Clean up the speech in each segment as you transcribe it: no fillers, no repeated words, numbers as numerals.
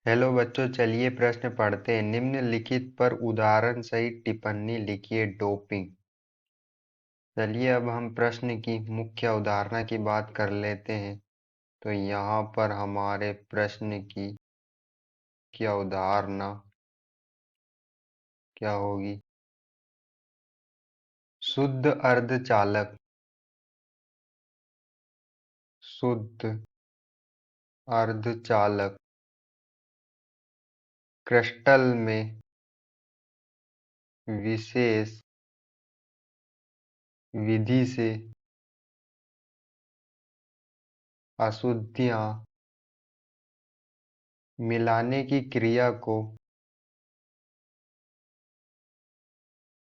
Hello बच्चों, चलिए प्रश्न पढ़ते हैं। निम्नलिखित पर उदाहरण सहित टिप्पणी लिखिए। डोपिंग। चलिए अब हम प्रश्न की मुख्य अवधारणा की बात कर लेते हैं। तो यहाँ पर हमारे प्रश्न की मुख्य अवधारणा क्या होगी? शुद्ध अर्धचालक। शुद्ध अर्धचालक क्रिस्टल में विशेष विधि से अशुद्धियां मिलाने की क्रिया को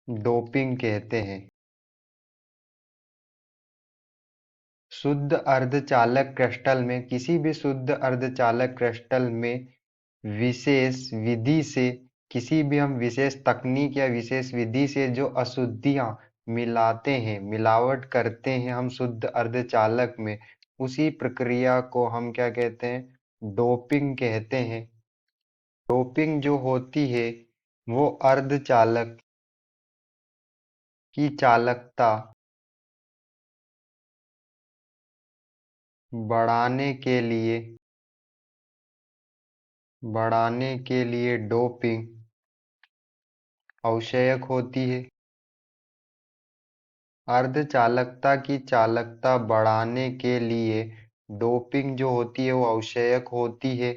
डोपिंग कहते हैं। शुद्ध अर्धचालक क्रिस्टल में किसी भी शुद्ध अर्धचालक क्रिस्टल में विशेष विधि से किसी भी हम विशेष तकनीक या विशेष विधि से जो अशुद्धियां मिलाते हैं, मिलावट करते हैं हम शुद्ध अर्धचालक में, उसी प्रक्रिया को हम क्या कहते हैं? डोपिंग कहते हैं। डोपिंग जो होती है वो अर्धचालक की चालकता बढ़ाने के लिए डोपिंग आवश्यक होती है। अर्धचालकता की चालकता बढ़ाने के लिए डोपिंग जो होती है वो आवश्यक होती है।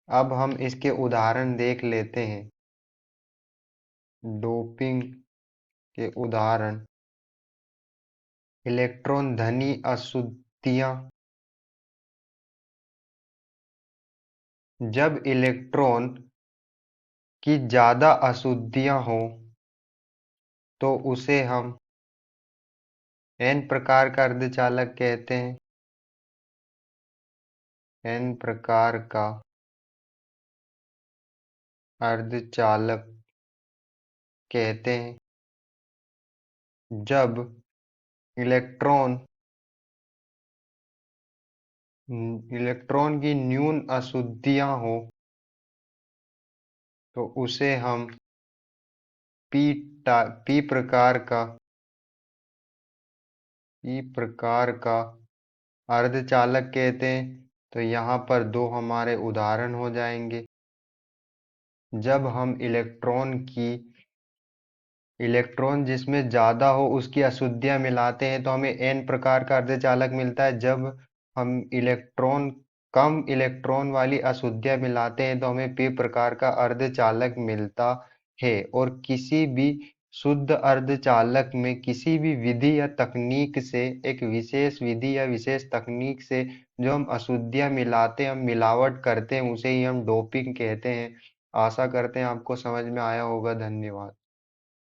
अब हम इसके उदाहरण देख लेते हैं। डोपिंग के उदाहरण: इलेक्ट्रॉन धनी अशुद्धियां। जब इलेक्ट्रॉन की ज्यादा अशुद्धियां हो तो उसे हम एन प्रकार का अर्धचालक कहते हैं। एन प्रकार का अर्धचालक कहते हैं। जब इलेक्ट्रॉन की न्यून अशुद्धियां हो तो उसे हम पी पी प्रकार का अर्धचालक कहते हैं। तो यहाँ पर दो हमारे उदाहरण हो जाएंगे। जब हम इलेक्ट्रॉन जिसमें ज्यादा हो उसकी अशुद्धियां मिलाते हैं तो हमें एन प्रकार का अर्धचालक मिलता है। जब हम कम इलेक्ट्रॉन वाली अशुद्धियां मिलाते हैं तो हमें पी प्रकार का अर्धचालक मिलता है। और किसी भी शुद्ध अर्धचालक में किसी भी विधि या तकनीक से, एक विशेष विधि या विशेष तकनीक से जो हम अशुद्धियां मिलाते हैं, हम मिलावट करते हैं, उसे ही हम डोपिंग कहते हैं। आशा करते हैं आपको समझ में आया होगा। धन्यवाद।